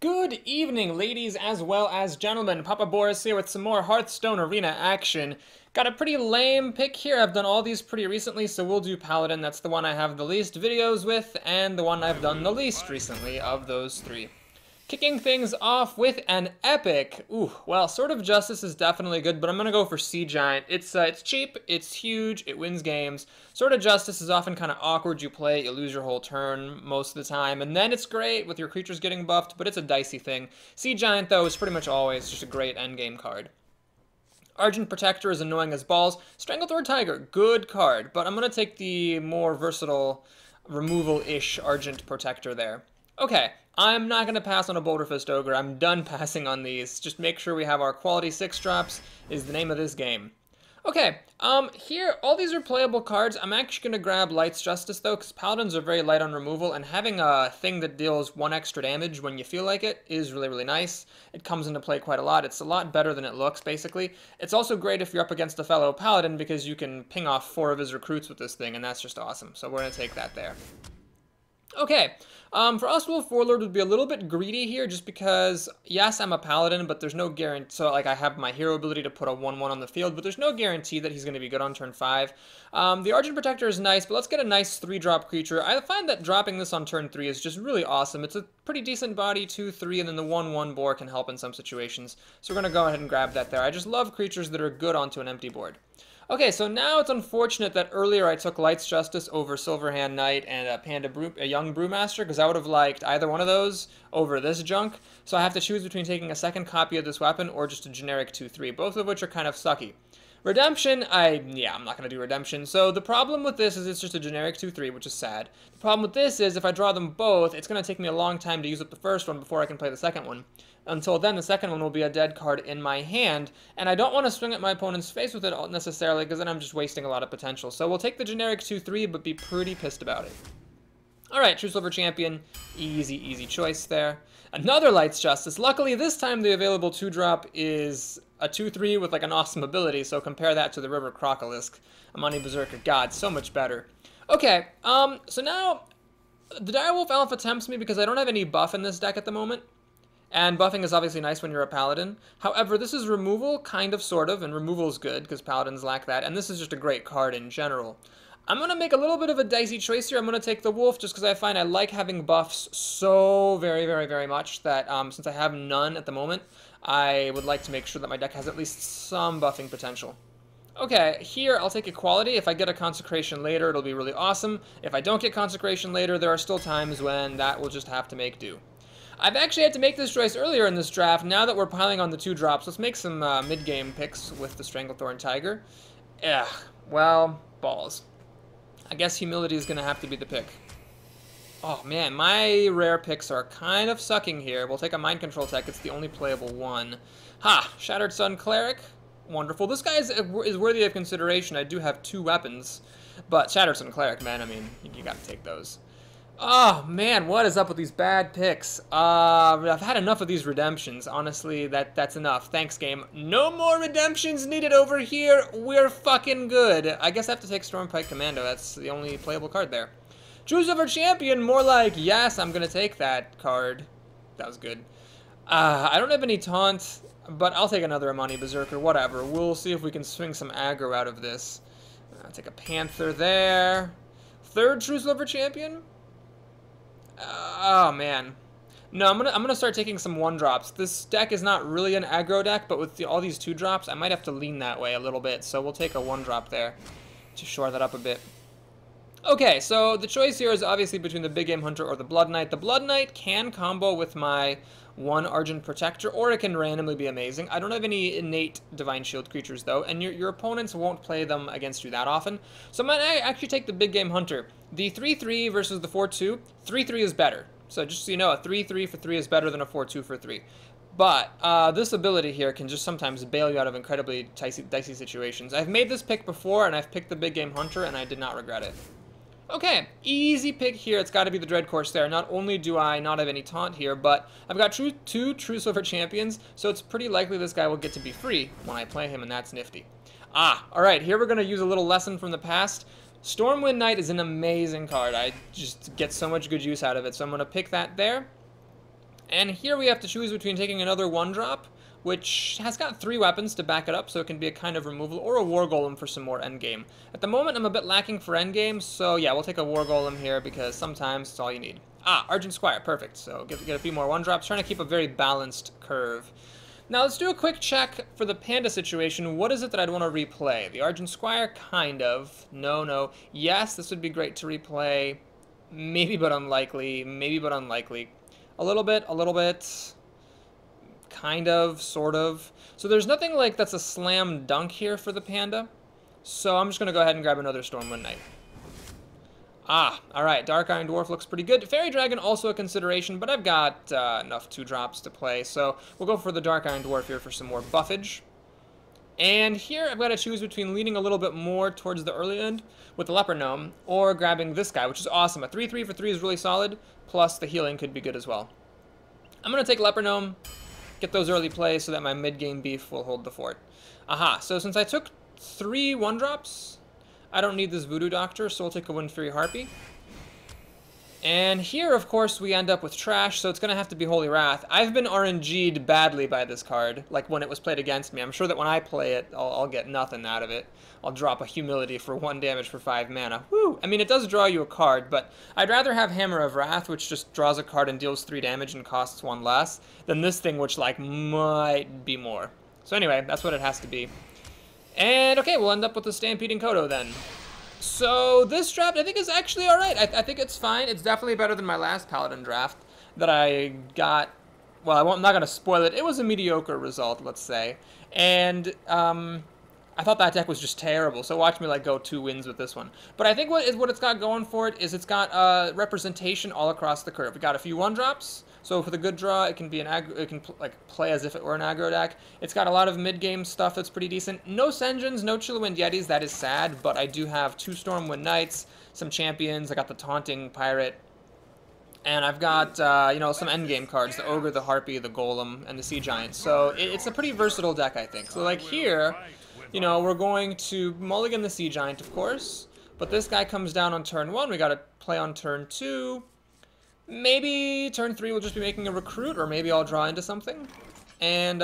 Good evening, ladies as well as gentlemen. Papa Boris here with some more Hearthstone arena action. Got a pretty lame pick here. I've done all these pretty recently, so we'll do Paladin. That's the one I have the least videos with, and the one I've done the least recently of those three. Kicking things off with an epic. Ooh, well, Sword of Justice is definitely good, but I'm gonna go for Sea Giant. It's cheap, it's huge, it wins games. Sword of Justice is often kind of awkward. You play it, you lose your whole turn most of the time, and then it's great with your creatures getting buffed, but it's a dicey thing. Sea Giant, though, is pretty much always just a great endgame card. Argent Protector is annoying as balls. Stranglethorn Tiger, good card, but I'm gonna take the more versatile removal-ish Argent Protector there. Okay, I'm not going to pass on a Boulder Fist Ogre. I'm done passing on these. Just make sure we have our quality 6 drops is the name of this game. Okay, here, all these are playable cards. I'm actually going to grab Light's Justice, though, because Paladins are very light on removal, and having a thing that deals 1 extra damage when you feel like it is really, really nice. It comes into play quite a lot. It's a lot better than it looks, basically. It's also great if you're up against a fellow Paladin, because you can ping off 4 of his recruits with this thing, and that's just awesome. So we're going to take that there. Okay, for us, Wolf Warlord would be a little bit greedy here, just because, yes, I'm a Paladin, but there's no guarantee, so, like, I have my hero ability to put a 1-1 on the field, but there's no guarantee that he's going to be good on turn 5. The Argent Protector is nice, but let's get a nice 3-drop creature. I find that dropping this on turn 3 is just really awesome. It's a pretty decent body, 2-3, and then the 1-1 boar can help in some situations, so we're going to go ahead and grab that there. I just love creatures that are good onto an empty board. Okay, so now it's unfortunate that earlier I took Light's Justice over Silverhand Knight and a Young Brewmaster, because I would have liked either one of those over this junk. So I have to choose between taking a second copy of this weapon or just a generic 2-3, both of which are kind of sucky. Redemption, I'm not going to do Redemption. So the problem with this is it's just a generic 2-3, which is sad. The problem with this is if I draw them both, it's going to take me a long time to use up the first one before I can play the second one. Until then, the second one will be a dead card in my hand, and I don't want to swing at my opponent's face with it necessarily, because then I'm just wasting a lot of potential. So we'll take the generic 2-3, but be pretty pissed about it. Alright, True Silver Champion, easy choice there. Another Light's Justice. Luckily, this time the available 2-drop is a 2-3 with like an awesome ability, so compare that to the River Crocolisk. Amani Berserker, God, so much better. Okay, so now, the Direwolf Alpha tempts me because I don't have any buff in this deck at the moment. And buffing is obviously nice when you're a Paladin. However, this is removal, kind of, sort of, and removal is good, because Paladins lack that, and this is just a great card in general. I'm going to make a little bit of a dicey choice here. I'm going to take the Wolf, just because I find I like having buffs so very much that, since I have none at the moment, I would like to make sure that my deck has at least some buffing potential. Okay, here I'll take Equality. If I get a Consecration later, it'll be really awesome. If I don't get Consecration later, there are still times when that will just have to make do. I've actually had to make this choice earlier in this draft. Now that we're piling on the 2 drops, let's make some mid-game picks with the Stranglethorn Tiger. Well, balls. I guess Humility is going to have to be the pick. Oh man, my rare picks are kind of sucking here. We'll take a Mind Control Tech. It's the only playable one. Ha! Shattered Sun Cleric. Wonderful. This guy is worthy of consideration. I do have 2 weapons. But Shattered Sun Cleric, man, I mean, you got to take those. Oh man, what is up with these bad picks? I've had enough of these redemptions. Honestly, that's enough. Thanks, game. No more redemptions needed over here. We're fucking good. I guess I have to take Stormpike Commando. That's the only playable card there. True Silver Champion, more like, yes, I'm gonna take that card. That was good. I don't have any taunt, but I'll take another Amani Berserker, whatever. We'll see if we can swing some aggro out of this. I'll take a Panther there. 3rd True Silver Champion? Oh man, no, I'm gonna start taking some 1-drops. This deck is not really an aggro deck, but with all these 2-drops, I might have to lean that way a little bit. So we'll take a 1-drop there to shore that up a bit. Okay, so the choice here is obviously between the Big Game Hunter or the Blood Knight. The Blood Knight can combo with my 1 Argent Protector, or it can randomly be amazing. I don't have any innate Divine Shield creatures, though, and your opponents won't play them against you that often. So I'm going to actually take the Big Game Hunter. The 3-3 versus the 4-2, 3-3 is better. So just so you know, a 3-3 for 3 is better than a 4-2 for 3. But this ability here can just sometimes bail you out of incredibly dicey situations. I've made this pick before, and I've picked the Big Game Hunter, and I did not regret it. Okay, easy pick here. It's got to be the Dread Course there. Not only do I not have any taunt here, but I've got 2 True Silver Champions, so it's pretty likely this guy will get to be free when I play him, and that's nifty. Alright, here we're going to use a little lesson from the past. Stormwind Knight is an amazing card. I just get so much good use out of it, so I'm going to pick that there. And here we have to choose between taking another 1-drop, which has got 3 weapons to back it up, so it can be a kind of removal, or a War Golem for some more endgame. At the moment, I'm a bit lacking for endgame, so yeah, we'll take a War Golem here, because sometimes it's all you need. Ah, Argent Squire, perfect. So get a few more 1-drops, trying to keep a very balanced curve. Now let's do a quick check for the Panda situation. What is it that I'd want to replay? The Argent Squire, kind of. No. Yes, this would be great to replay. Maybe, but unlikely. Maybe, but unlikely. A little bit. Kind of, sort of. So there's nothing like that's a slam dunk here for the Panda. So I'm just going to go ahead and grab another Stormwind Knight. Ah, alright, Dark Iron Dwarf looks pretty good. Fairy Dragon also a consideration, but I've got enough 2-drops to play, so we'll go for the Dark Iron Dwarf here for some more buffage. And here I've got to choose between leaning a little bit more towards the early end with the Leper Gnome, or grabbing this guy, which is awesome. A 3/3 for 3 is really solid, plus the healing could be good as well. I'm going to take Leper Gnome, get those early plays so that my mid-game beef will hold the fort. Aha, so since I took 3 1-drops, I don't need this Voodoo Doctor, so we'll take a Wind Fury Harpy. And here, of course, we end up with trash, so it's going to have to be Holy Wrath. I've been RNG'd badly by this card, like when it was played against me. I'm sure that when I play it, I'll get nothing out of it. I'll drop a Humility for 1 damage for 5 mana. Woo! I mean, it does draw you a card, but I'd rather have Hammer of Wrath, which just draws a card and deals 3 damage and costs 1 less, than this thing, which, like, might be more. So anyway, that's what it has to be. And, okay, we'll end up with the Stampeding Kodo then. So, this draft I think is actually alright. I think it's fine. It's definitely better than my last Paladin draft that I got. Well, I'm not going to spoil it. It was a mediocre result, let's say. And, I thought that deck was just terrible, so watch me, like, go 2 wins with this one. But I think what it's got going for it is it's got representation all across the curve. We got a few 1-drops. So for the good draw, it can be an aggro, it can like play as if it were an aggro deck. It's got a lot of mid-game stuff that's pretty decent. No Senjins, no Chilliwind Yetis, that is sad, but I do have 2 Stormwind Knights, some champions. I got the Taunting Pirate, and I've got you know, some endgame cards: the Ogre, the Harpy, the Golem, and the Sea Giant. So it's a pretty versatile deck, I think. So like here, you know, we're going to mulligan the Sea Giant, of course, but this guy comes down on turn 1. We got to play on turn 2. Maybe turn 3 we'll just be making a recruit, or maybe I'll draw into something. And,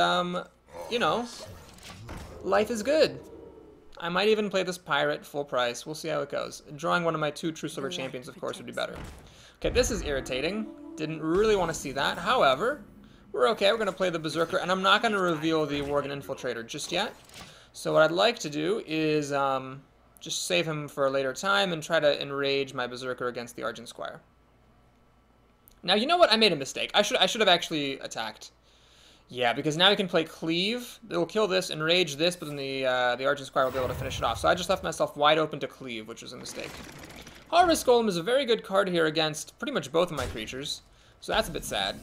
you know, life is good. I might even play this pirate full price. We'll see how it goes. Drawing one of my 2 True Silver Champions, of course, would be better. Okay, this is irritating. Didn't really want to see that. However, we're okay. We're going to play the Berserker, and I'm not going to reveal the Worgen Infiltrator just yet. So what I'd like to do is just save him for a later time and try to enrage my Berserker against the Argent Squire. Now, you know what? I made a mistake. I should have actually attacked. Yeah, because now we can play Cleave. It'll kill this, enrage this, but then the Argent Squire will be able to finish it off. So I just left myself wide open to Cleave, which was a mistake. Harvest Golem is a very good card here against pretty much both of my creatures. So that's a bit sad.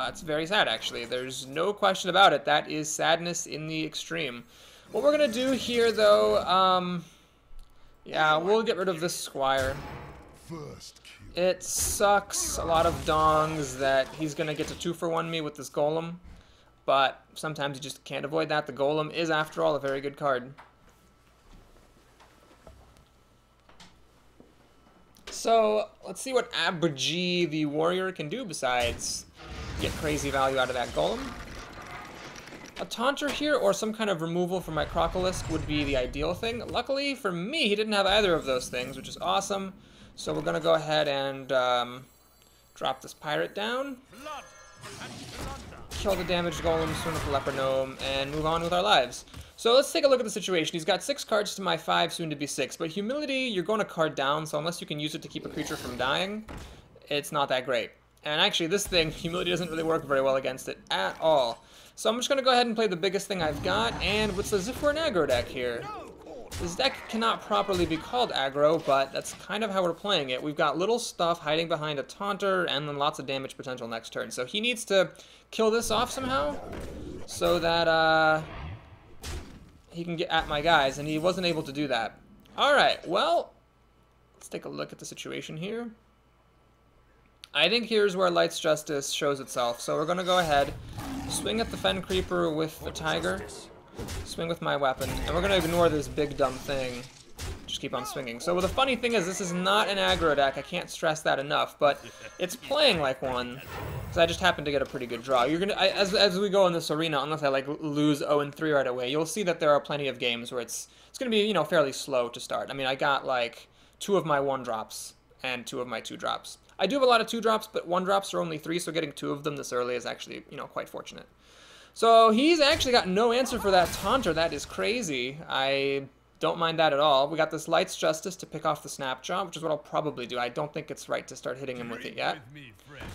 It's very sad, actually. There's no question about it. That is sadness in the extreme. What we're going to do here, though, yeah, we'll get rid of this Squire. It sucks, a lot of dongs, that he's going to get to 2-for-1 me with this Golem. But sometimes you just can't avoid that. The Golem is, after all, a very good card. So, let's see what Abuji the Warrior can do besides get crazy value out of that Golem. A Taunter here, or some kind of removal from my Crocolisk, would be the ideal thing. Luckily for me, he didn't have either of those things, which is awesome. So we're going to go ahead and drop this Pirate down, kill the damaged Golem, swing with the Leper Gnome, and move on with our lives. So let's take a look at the situation. He's got 6 cards to my 5, soon to be 6, but Humility, you're going to card down, so unless you can use it to keep a creature from dying, it's not that great. And actually, this thing, Humility doesn't really work very well against it at all. So I'm just going to go ahead and play the biggest thing I've got, and what's as if we're an aggro deck here. This deck cannot properly be called aggro, but that's kind of how we're playing it. We've got little stuff hiding behind a Taunter, and then lots of damage potential next turn. So he needs to kill this off somehow, so that he can get at my guys, and he wasn't able to do that. Alright, well, let's take a look at the situation here. I think here's where Light's Justice shows itself. So we're going to go ahead, swing at the Fen Creeper with the Tiger, swing with my weapon, and we're going to ignore this big dumb thing just keep on swinging. So the funny thing is, this is not an aggro deck. I can't stress that enough, but it's playing like one. So I just happened to get a pretty good draw. You're gonna, as we go in this arena, unless I like lose 0-3 right away, you'll see that there are plenty of games where it's gonna be, you know, fairly slow to start. I mean, I got like 2 of my 1-drops and 2 of my 2-drops. I do have a lot of 2-drops, but 1-drops are only 3, so getting 2 of them this early is actually, you know, quite fortunate. So he's actually got no answer for that taunter. That is crazy. I don't mind that at all. We got this Light's Justice to pick off the Snapjaw, which is what I'll probably do. I don't think it's right to start hitting him with it yet.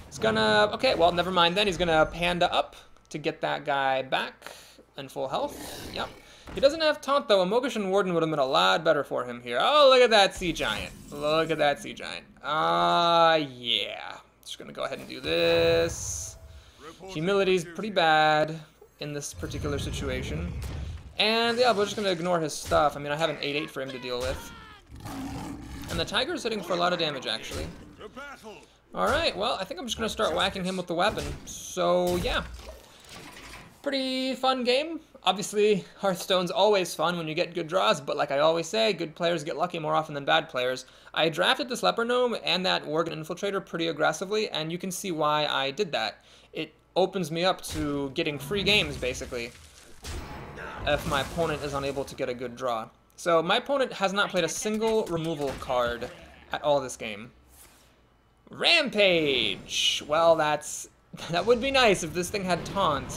He's gonna... Okay, well, never mind then. He's gonna Panda up to get that guy back in full health. Yep. He doesn't have Taunt, though. A Mogushan Warden would have been a lot better for him here. Oh, look at that Sea Giant. Look at that Sea Giant. Yeah. Just gonna go ahead and do this. Humility's pretty bad in this particular situation. And yeah, we're just going to ignore his stuff. I mean, I have an 8-8 for him to deal with. And the Tiger's hitting for a lot of damage, actually. Alright, well, I think I'm just going to start whacking him with the weapon. So, yeah. Pretty fun game. Obviously, Hearthstone's always fun when you get good draws, but like I always say, good players get lucky more often than bad players. I drafted this Leper Gnome and that Worgen Infiltrator pretty aggressively, and you can see why I did that. It opens me up to getting free games, basically, if my opponent is unable to get a good draw. So my opponent has not played a single removal card at all this game. Rampage! Well, that would be nice if this thing had Taunt.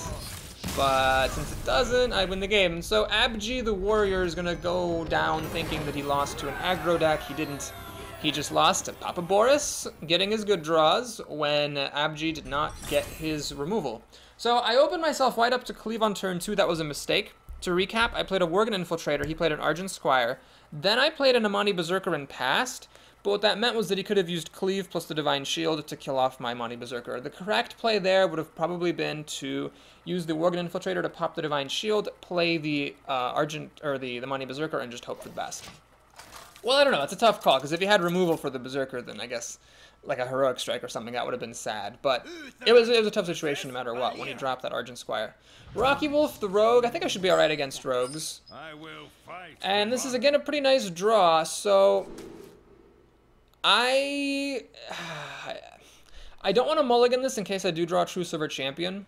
But since it doesn't, I win the game. So Abji the Warrior is going to go down thinking that he lost to an aggro deck. He didn't. He just lost to Papa Boris, getting his good draws when Abji did not get his removal. So I opened myself wide up to cleave on turn 2. That was a mistake. To recap, I played a Worgen Infiltrator. He played an Argent Squire. Then I played an Amani Berserker and passed. But what that meant was that he could have used Cleave plus the Divine Shield to kill off my Amani Berserker. The correct play there would have probably been to use the Worgen Infiltrator to pop the Divine Shield, play the the Amani Berserker, and just hope for the best. Well, I don't know. It's a tough call, because if he had removal for the Berserker, then I guess like a Heroic Strike or something, that would have been sad. But it was a tough situation no matter what when he dropped that Argent Squire. Rocky Wolf, the Rogue. I think I should be alright against Rogues. And this is, again, a pretty nice draw, so I don't want to mulligan this in case I do draw a True Silver Champion,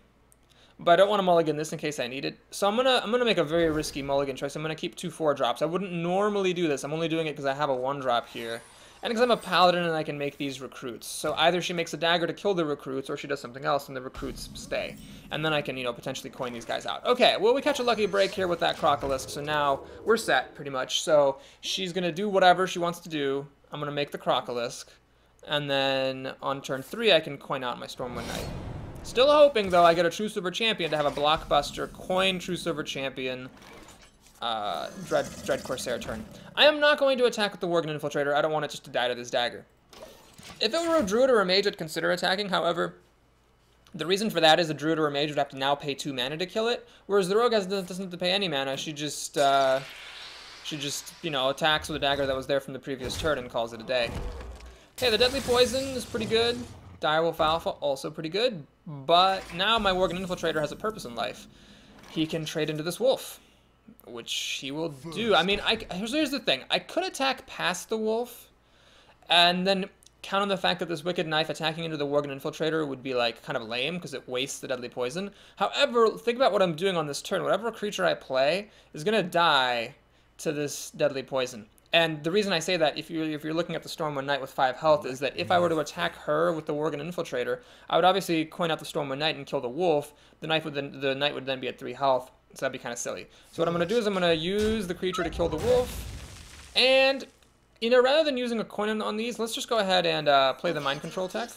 but I don't want to mulligan this in case I need it. So I'm gonna make a very risky mulligan choice. I'm gonna keep 2 4-drops. I wouldn't normally do this. I'm only doing it because I have a 1-drop here, and because I'm a Paladin and I can make these recruits. So either she makes a dagger to kill the recruits, or she does something else and the recruits stay, and then I can, you know, potentially coin these guys out. Okay, well, we catch a lucky break here with that Crocolisk, so now we're set pretty much. So she's gonna do whatever she wants to do. I'm going to make the Crocolisk, and then on turn 3 I can coin out my Stormwind Knight. Still hoping, though, I get a True Silver Champion to have a blockbuster, coin True Silver Champion, Dread Corsair turn. I am not going to attack with the Worgen Infiltrator. I don't want it just to die to this dagger. If it were a Druid or a Mage, I'd consider attacking. However, the reason for that is a Druid or a Mage would have to now pay 2 mana to kill it, whereas the Rogue doesn't have to pay any mana. She just, you know, attacks with a dagger that was there from the previous turn and calls it a day. Okay, the Deadly Poison is pretty good. Direwolf Alpha, also pretty good. But now my Worgen Infiltrator has a purpose in life. He can trade into this wolf, which he will do. I mean, here's the thing. I could attack past the wolf, and then count on the fact that this Wicked Knife attacking into the Worgen Infiltrator would be, like, kind of lame, because it wastes the Deadly Poison. However, think about what I'm doing on this turn. Whatever creature I play is going to die to this Deadly Poison. And the reason I say that, if you're looking at the Stormwind Knight with 5 health, is that if I were to attack her with the Worgen Infiltrator, I would obviously coin out the Stormwind Knight and kill the wolf. The Knight would then be at 3 health, so that'd be kind of silly. So what I'm going to do is I'm going to use the creature to kill the wolf, and, you know, rather than using a coin on these, let's just go ahead and play the Mind Control tech.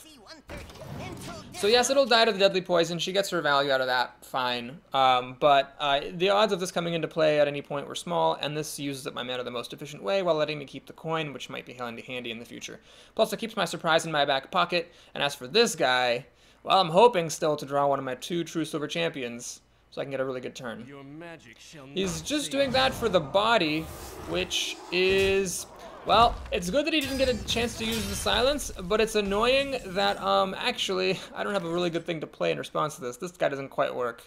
So yes, it'll die to the Deadly Poison. She gets her value out of that, fine. But the odds of this coming into play at any point were small, and this uses up my mana the most efficient way while letting me keep the coin, which might be handy in the future. Plus, it keeps my surprise in my back pocket, and as for this guy, well, I'm hoping still to draw one of my 2 True Silver Champions, so I can get a really good turn. He's just doing that for the body, which is... Well, it's good that he didn't get a chance to use the silence, but it's annoying that, actually, I don't have a really good thing to play in response to this. This guy doesn't quite work.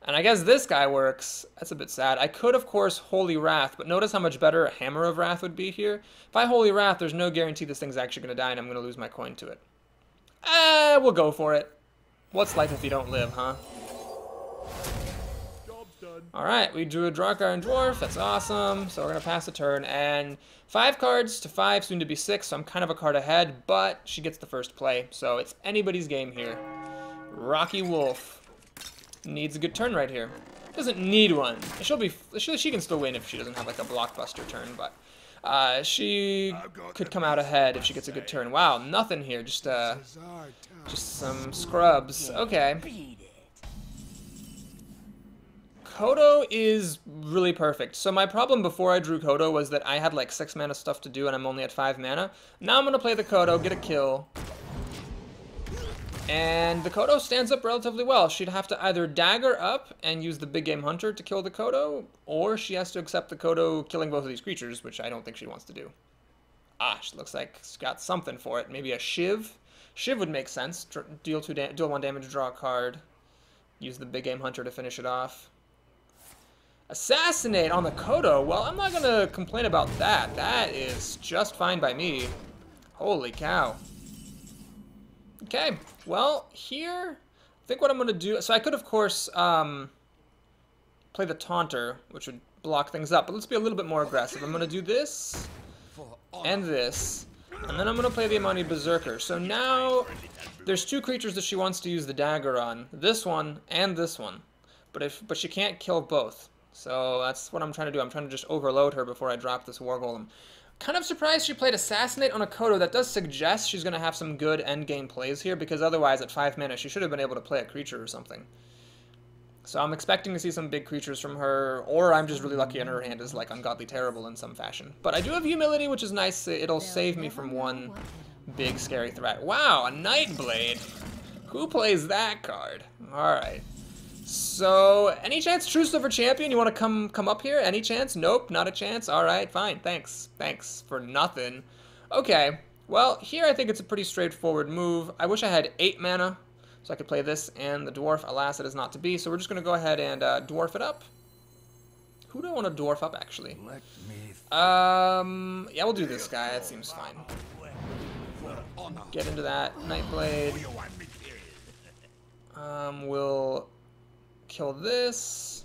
And I guess this guy works. That's a bit sad. I could, of course, Holy Wrath, but notice how much better a Hammer of Wrath would be here. If I Holy Wrath, there's no guarantee this thing's actually going to die, and I'm going to lose my coin to it. We'll go for it. What's life if you don't live, huh? Alright, we drew a draw card and dwarf. That's awesome. So we're going to pass the turn. And 5 cards to 5, soon to be 6, so I'm kind of a card ahead, but she gets the first play. So it's anybody's game here. Rocky Wolf needs a good turn right here. Doesn't need one. She can still win if she doesn't have like a blockbuster turn, but she could come out ahead if she gets a good turn. Wow, nothing here. Just some scrubs. Okay. Kodo is really perfect. So my problem before I drew Kodo was that I had like 6 mana stuff to do and I'm only at 5 mana. Now I'm gonna play the Kodo, get a kill. And the Kodo stands up relatively well. She'd have to either dagger up and use the big game hunter to kill the Kodo, or she has to accept the Kodo killing both of these creatures, which I don't think she wants to do. Ah, she looks like she's got something for it. Maybe a Shiv? Shiv would make sense. Deal 1 damage, draw a card. Use the big game hunter to finish it off. Assassinate on the Kodo. Well, I'm not going to complain about that. That is just fine by me. Holy cow. Okay, well, here, I think what I'm going to do, so I could, of course, play the Taunter, which would block things up, but let's be a little bit more aggressive. I'm going to do this, and this, and then I'm going to play the Imani Berserker. So now, there's 2 creatures that she wants to use the dagger on, this one and this one, but she can't kill both. So that's what I'm trying to do. I'm trying to just overload her before I drop this War Golem. Kind of surprised she played Assassinate on a Kodo. That does suggest she's going to have some good endgame plays here, because otherwise at 5 mana she should have been able to play a creature or something. So I'm expecting to see some big creatures from her, or I'm just really lucky and her hand is like ungodly terrible in some fashion. But I do have Humility, which is nice. It'll save me from one big scary threat. Wow, a Nightblade. Who plays that card? Alright. So, any chance True Silver Champion? You want to come up here? Any chance? Nope, not a chance. Alright, fine. Thanks. Thanks for nothing. Okay, well, here I think it's a pretty straightforward move. I wish I had 8 mana, so I could play this and the Dwarf. Alas, it is not to be, so we're just going to go ahead and Dwarf it up. Who do I want to Dwarf up, actually? Yeah, we'll do this guy. That seems fine. Get into that. Nightblade. We'll kill this.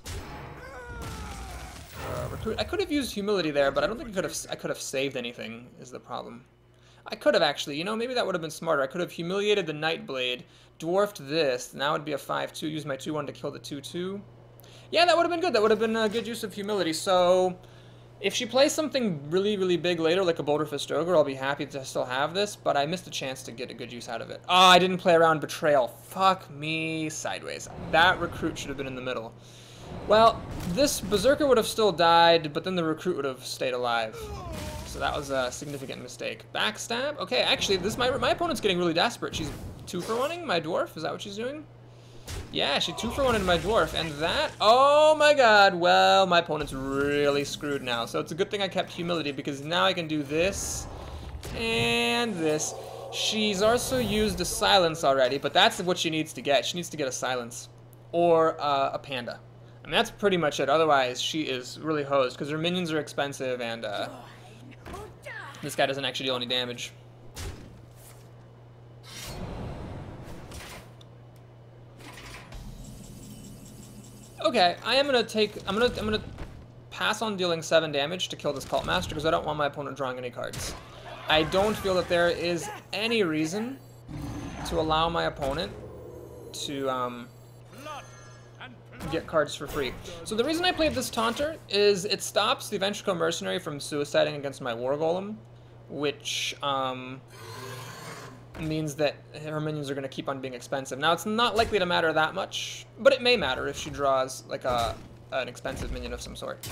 Recruit. I could have used Humility there, but I don't think I could have saved anything, is the problem. I could have actually, you know, maybe that would have been smarter. I could have humiliated the Nightblade, dwarfed this, now it'd be a 5-2, use my 2-1 to kill the 2-2. Yeah, that would have been good. That would have been a good use of Humility. So if she plays something really, really big later, like a Boulder Fist Ogre, I'll be happy to still have this, but I missed a chance to get a good use out of it. Oh, I didn't play around Betrayal. Fuck me sideways. That Recruit should have been in the middle. Well, this Berserker would have still died, but then the Recruit would have stayed alive. So that was a significant mistake. Backstab? Okay, actually, my opponent's getting really desperate. She's 2-for-1ing my Dwarf? Is that what she's doing? Yeah, she 2-for-1'd my Dwarf, and that, oh my god, well, my opponent's really screwed now. So it's a good thing I kept Humility, because now I can do this, and this. She's also used a Silence already, but that's what she needs to get. She needs to get a Silence, or a Panda. I mean, that's pretty much it. Otherwise, she is really hosed, because her minions are expensive, and this guy doesn't actually deal any damage. Okay, I'm gonna pass on dealing 7 damage to kill this Cult Master because I don't want my opponent drawing any cards. I don't feel that there is any reason to allow my opponent to get cards for free. So the reason I played this Taunter is it stops the Ventricle Mercenary from suiciding against my War Golem, which means that her minions are going to keep on being expensive. Now, it's not likely to matter that much, but it may matter if she draws like an expensive minion of some sort.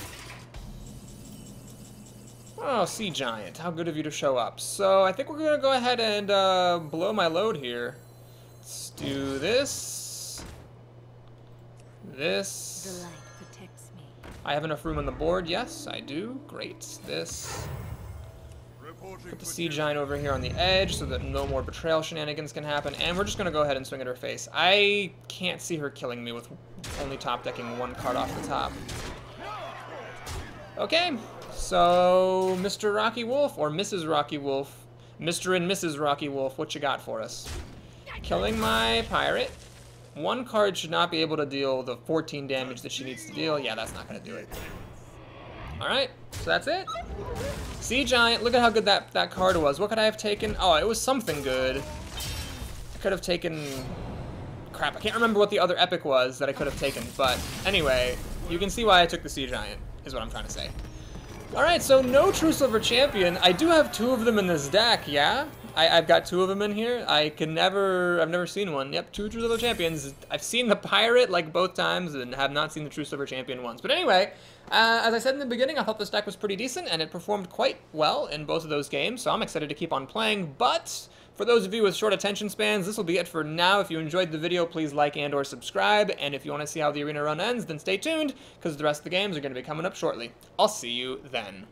Oh, Sea Giant, how good of you to show up. So I think we're going to go ahead and blow my load here. Let's do this. This. The light protects me. I have enough room on the board. Yes, I do. Great. This. Put the Sea Giant over here on the edge so that no more Betrayal shenanigans can happen. And we're just going to go ahead and swing at her face. I can't see her killing me with only top decking one card off the top. Okay, so Mr. Rocky Wolf, or Mrs. Rocky Wolf, Mr. and Mrs. Rocky Wolf, what you got for us? Killing my pirate. One card should not be able to deal the 14 damage that she needs to deal. Yeah, that's not going to do it. Alright, so that's it. Sea Giant, look at how good that card was. What could I have taken? Oh, it was something good. I could have taken... Crap, I can't remember what the other epic was that I could have taken. But anyway, you can see why I took the Sea Giant, is what I'm trying to say. Alright, so no True Silver Champion. I do have 2 of them in this deck, yeah? I've got 2 of them in here. I've never seen one. Yep, 2 True Silver Champions. I've seen the Pirate, like, both times, and have not seen the True Silver Champion once. But anyway, as I said in the beginning, I thought this deck was pretty decent, and it performed quite well in both of those games, so I'm excited to keep on playing. But for those of you with short attention spans, this will be it for now. If you enjoyed the video, please like and or subscribe, and if you want to see how the arena run ends, then stay tuned, because the rest of the games are going to be coming up shortly. I'll see you then.